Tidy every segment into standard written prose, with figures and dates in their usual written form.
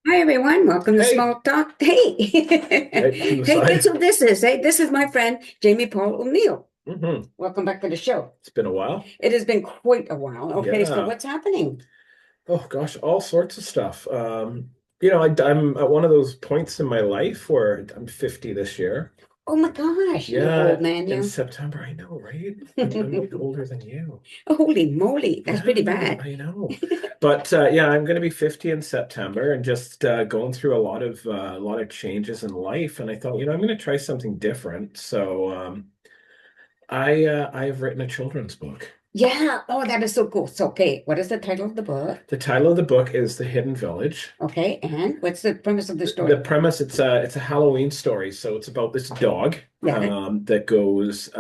Hi everyone, welcome to Hey, Small Talk. Hey, right from the hey, guess side. who this is? Hey, this is my friend Jamie Paul O'Neill. hmm Welcome back to the show. It's been a while. It has been quite a while. Okay, so Yeah. what's happening? Oh gosh, all sorts of stuff. I'm at one of those points in my life where I'm 50 this year. Oh my gosh, you Yeah, old man, in you. September. I know, right? I'm like older than you. Holy moly, that's pretty Yeah, bad. I know. But yeah, I'm going to be 50 in September and just going through a lot of changes in life. And I thought, I'm going to try something different. So I've written a children's book. Yeah, oh, that is so cool. So, okay, what is the title of the book? The title of the book is The Hidden Village. Okay, and what's the premise of the The story? premise, it's a Halloween story. So it's about this dog Yeah, that goes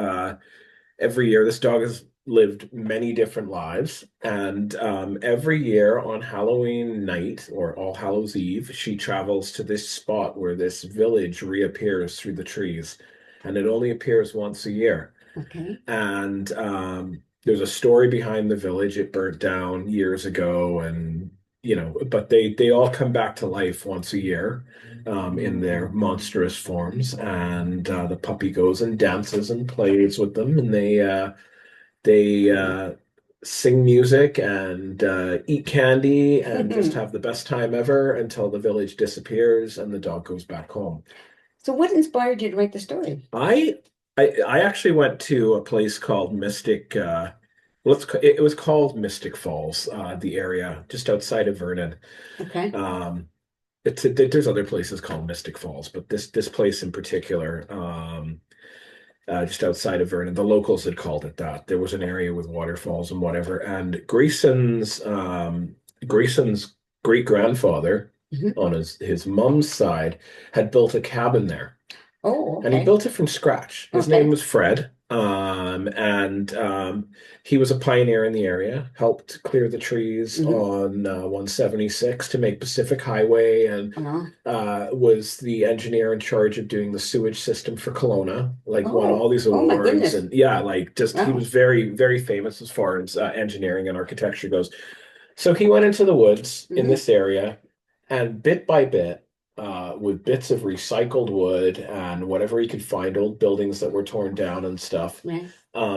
every year. This dog has lived many different lives, and every year on Halloween night or All Hallows Eve, she travels to this spot where this village reappears through the trees, and it only appears once a year. okay. And there's a story behind the village. It burnt down years ago, and but they all come back to life once a year in their monstrous forms. And the puppy goes and dances and plays with them, and they sing music and eat candy and just have the best time ever until the village disappears and the dog goes back home. So what inspired you to write the story? I I actually went to a place called Mystic. It was called Mystic Falls, the area just outside of Vernon. Okay. Um, there's other places called Mystic Falls, but this place in particular, just outside of Vernon, the locals had called it that. There was an area with waterfalls and whatever, and Grayson's great grandfather Mhm. on his mom's side had built a cabin there. Oh, And he okay. built it from scratch. His name Okay. was Fred, and he was a pioneer in the area, helped clear the trees Hmm. on 176 to make Pacific Highway, and Uh, was the engineer in charge of doing the sewage system for Kelowna, like won all oh, these oh my awards. goodness. And yeah, like just he Wow. was very, very famous as far as engineering and architecture goes. So he went into the woods in Hmm. this area, and bit by bit, with bits of recycled wood and whatever he could find, old buildings that were torn down and stuff, Right.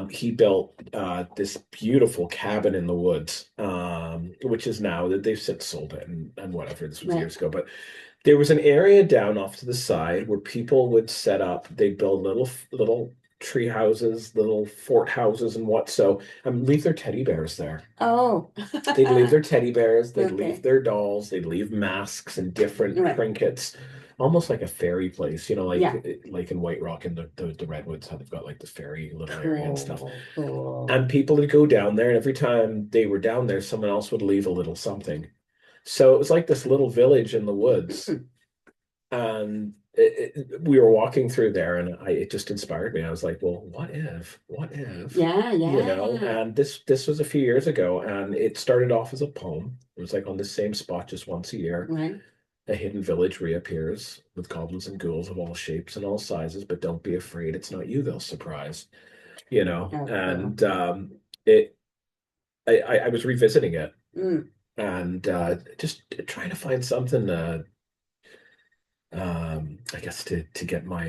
he built this beautiful cabin in the woods, which is now that they've since sold it and whatever. This was Right. years ago, but there was an area down off to the side where people would set up. They'd build little tree houses, little fort houses, and what so, and leave their teddy bears there. Oh. They'd leave their teddy bears, they'd leave Okay. their dolls, they'd leave masks and different Right. trinkets, almost like a fairy place, Yeah. like in White Rock and the Redwoods, how they've got like the fairy little area and stuff. Cool. Cool. And people would go down there, and every time they were down there, someone else would leave a little something. So it was like this little village in the woods, and we were walking through there, and it just inspired me. I was like, well, what if, Yeah. Yeah. and this was a few years ago, and it started off as a poem. It was like on the same spot just once a year. Right. A hidden village reappears with goblins and ghouls of all shapes and all sizes, but don't be afraid, it's not you they'll surprise, Oh, cool. and it I was revisiting it Mm. and just trying to find something I guess to get my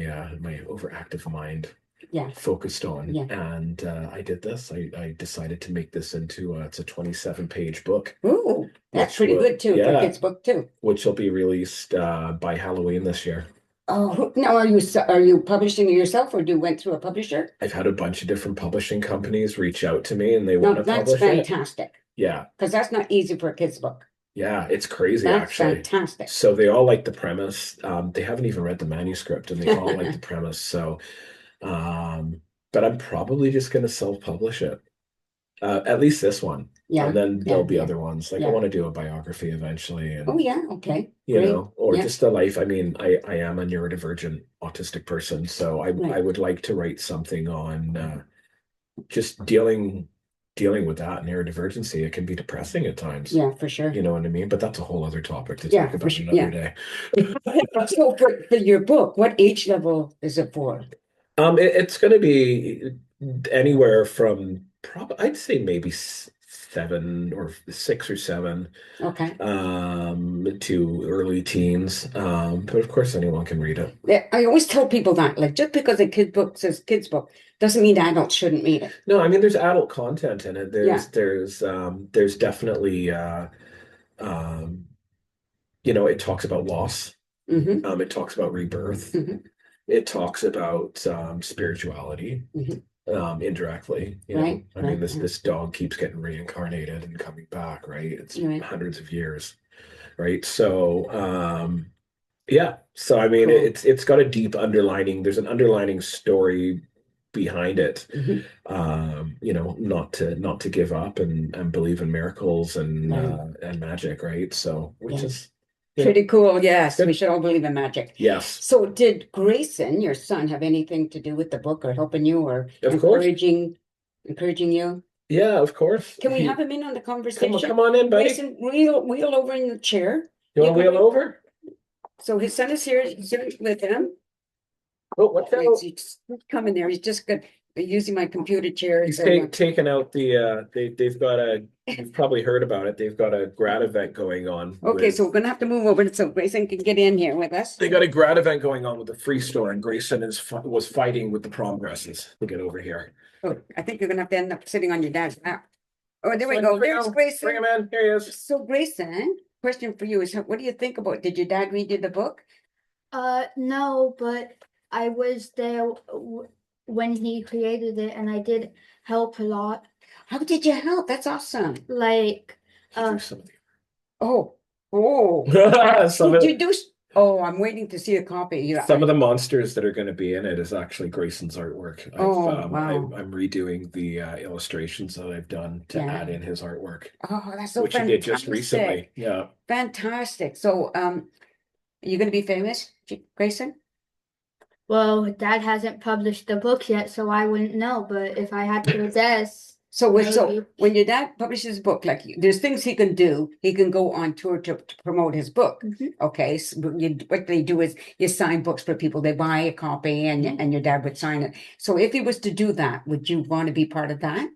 overactive mind Yeah. focused on. Yeah. And I did this. I decided to make this into it's a 27-page book, Ooh, that's which pretty will good too for a yeah, kid's book too. which will be released by Halloween this year. Oh, now are you publishing it yourself or do you went through a publisher? I've had a bunch of different publishing companies reach out to me and they want No, to that's publish it. fantastic Yeah, because that's not easy for a kid's book. yeah, it's crazy That's actually. fantastic. So they all like the premise. They haven't even read the manuscript and they all like the premise. So Um, but I'm probably just going to self-publish it. At least this one. And Yeah. then there'll Yeah. be Yeah. other ones. Like I Yeah. want to do a biography eventually Oh and yeah. Okay. Great. or Yeah. just a life. I mean, I am a neurodivergent autistic person, so I Right. would like to write something on just dealing with that neurodivergency. It can be depressing at times. Yeah, for sure. You know what I mean? But that's a whole other topic to Yeah, talk for about sure. another Yeah. day. So for your book, what age level is it for? It's going to be anywhere from probably, I'd say maybe 7 or 6 or 7, Okay. to early teens. But of course, anyone can read it. Yeah, I always tell people that, like, just because a kid book says kids book doesn't mean adults shouldn't read it. No, I mean, there's adult content in it. Yeah. There's definitely, um, it talks about loss. Mm-hmm. It talks about rebirth. Mm-hmm. It talks about spirituality, Mm-hmm. indirectly. Right. I mean, Right. this dog keeps getting reincarnated and coming back, right? It's Right. hundreds of years, right? So, yeah. So, I mean, Cool. it's got a deep underlining. There's an underlining story behind it. Mm-hmm. Not to give up and believe in miracles Right. and magic, right? So, which Yeah. is Pretty cool. Yes, we good. should all believe in magic. Yes, So did Grayson, your son, have anything to do with the book or helping you or of course. encouraging you? Yeah, of course. Can we have him in on the conversation? Come on in, buddy. Grayson, wheel over in the chair. You want to wheel can- over? So his son is here. He's sitting with him. Oh, what's Wait, out? he's coming there. He's just good using my computer chair. He's So, taken out they've got you've probably heard about it. They've got a grad event going on. okay, so we're gonna have to move over so Grayson can get in here with us. They got a grad event going on with the free store, and Grayson was fighting with the prom dresses to get over here. Oh, I think you're gonna have to end up sitting on your dad's lap. Oh, there we Bring go. him- There's Grayson. Bring him in. Here he is. So Grayson, question for you is, what do you think about? Did your dad read you the book? No, but I was there when he created it, and I did help a lot. How did you help? That's awesome. Like, He drew some of the- Oh, some did of, you do? Oh, I'm waiting to see a copy. Yeah. some of the monsters that are going to be in it is actually Grayson's artwork. Wow. I'm redoing the illustrations that I've done to Yeah. add in his artwork, Oh, that's so which he did just recently. fantastic. Yeah. Fantastic. So, are you going to be famous, Grayson? well, Dad hasn't published the book yet, so I wouldn't know. But if I had to guess, So maybe. when your dad publishes a book, like there's things he can do. He can go on tour to promote his book. Mhm. Okay, so what they do is you sign books for people. They buy a copy and your dad would sign it. So if he was to do that, would you want to be part of that?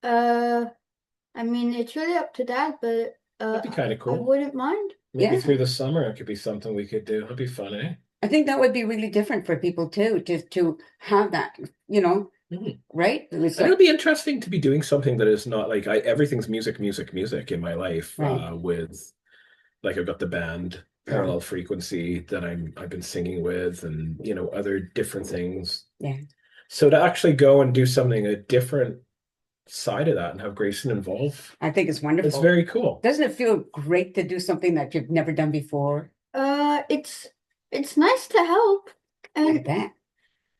I mean, it's really up to Dad, but That'd be kind of I cool. wouldn't mind. Maybe Yeah. through the summer, it could be something we could do. It'd be fun, eh? I think that would be really different for people too, to have that, Mhm. right? It was And it'll be interesting to be doing something that is not like everything's music in my life. Right. With like I've got the band Parallel Frequency that I've been singing with, and other different things. Yeah. So to actually go and do something a different side of that and have Grayson involved, I think it's wonderful. it's very cool. Doesn't it feel great to do something that you've never done before? It's nice to help, I and bet.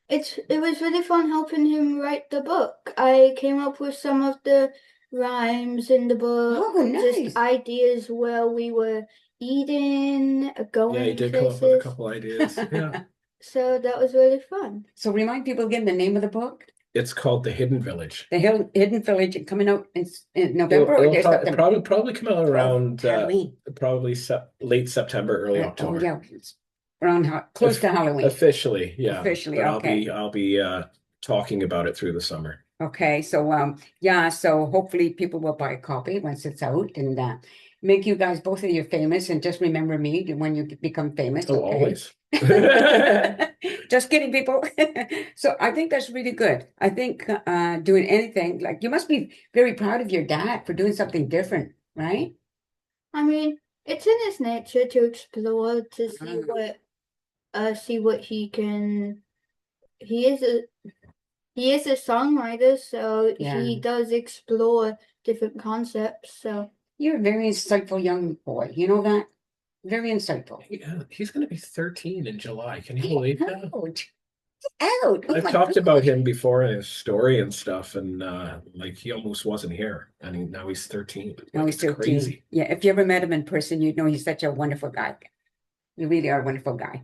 it was really fun helping him write the book. I came up with some of the rhymes in the book, Oh, nice. just ideas where we were eating, going Yeah, he did come up with a places. couple ideas. Yeah. So that was really fun. So remind people again the name of the book, It's called The Hidden Village. The Hidden Village, coming out in November or It'll September? probably come out around Halloween. probably late September, early Oh October. yeah, it's around close to Halloween. Officially, yeah. Officially, But okay. I'll be talking about it through the summer. Okay, so yeah, so hopefully people will buy a copy once it's out and make you guys both of you famous, and just remember me when you become famous. Oh, Okay. always. Just kidding, people. So I think that's really good. I think doing anything, like, you must be very proud of your dad for doing something different, right? I mean, it's in his nature to explore, to see what he can. He is a songwriter, so Yeah. he does explore different concepts. So You're a very insightful young boy. You know that? Very insightful. Yeah, he's going to be 13 in July. Can you believe that? Out. Oh I've my talked God. about him before in his story and stuff, and like he almost wasn't here, and now he's 13. No, he's It's 13. crazy. Yeah, if you ever met him in person, you'd know he's such a wonderful guy. You really are a wonderful guy,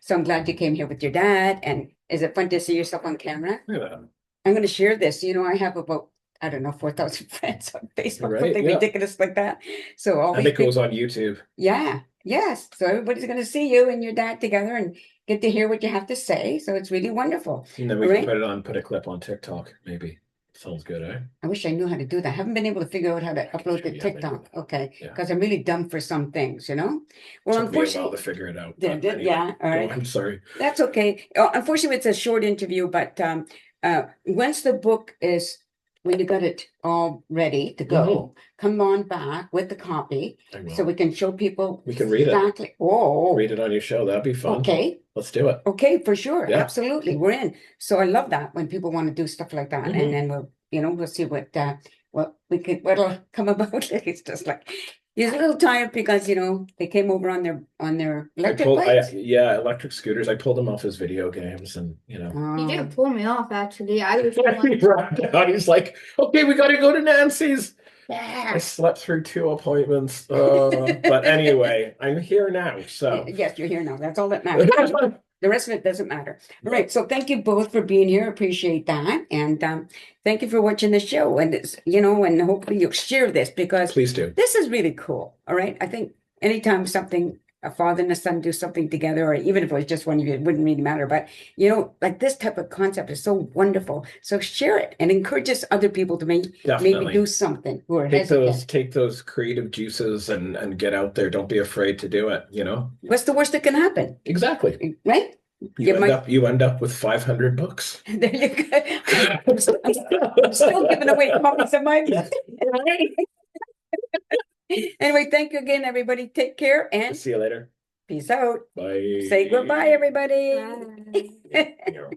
So I'm glad you came here with your dad. And is it fun to see yourself on camera? Look at that. I'm going to share this. I have about, I don't know, 4,000 friends on Facebook, Right, something yeah. ridiculous like that. So all And these it goes people, on YouTube. yeah, yes. So everybody's going to see you and your dad together and get to hear what you have to say. So it's really wonderful. And then we Right. can put a clip on TikTok, maybe. Sounds good, eh? I wish I knew how to do that. I haven't been able to figure out how to upload Show to you how to do TikTok. that. Okay, Yeah. because I'm really dumb for some things, you know? Well, Took me a while to unfortunately, figure it out. Did But it? anyway, Yeah, all go right. on, sorry. That's okay. Unfortunately, it's a short interview, but once the book is, when you got it all ready to go, come on back with the copy I will. so we can show people We can read it. exactly. Oh, Read it on your show. That'd be fun. okay. Let's do it. Okay, for sure. Yeah. Absolutely. We're in. So I love that when people want to do stuff like that. And then we'll, we'll see what we can, what'll come about. It's just like, he's a little tired because, they came over on their electric bikes. Electric scooters. I pulled him off his video games and, He Oh, didn't pull me off, actually. I was he ran down. He's like, okay, we got to go to Nancy's. I yeah. slept through 2 appointments. But anyway, I'm here now. So Yes, you're here now. That's all that matters. The rest of it doesn't matter. All right. So thank you both for being here. Appreciate that. And thank you for watching the show. And it's, and hopefully you'll share this because please do. this is really cool. All right. I think anytime a father and a son do something together, or even if it was just one of you, it wouldn't really matter. But, like this type of concept is so wonderful. So share it and encourages other people to maybe do something who are hesitant. Take those creative juices and get out there. Don't be afraid to do it, What's the worst that can happen? Exactly. Right? You end up with 500 books. There you go. I'm still giving away copies of my book. Anyway, thank you again, everybody. Take care and See you later. peace out. Bye. Say goodbye, everybody. Bye. Yeah.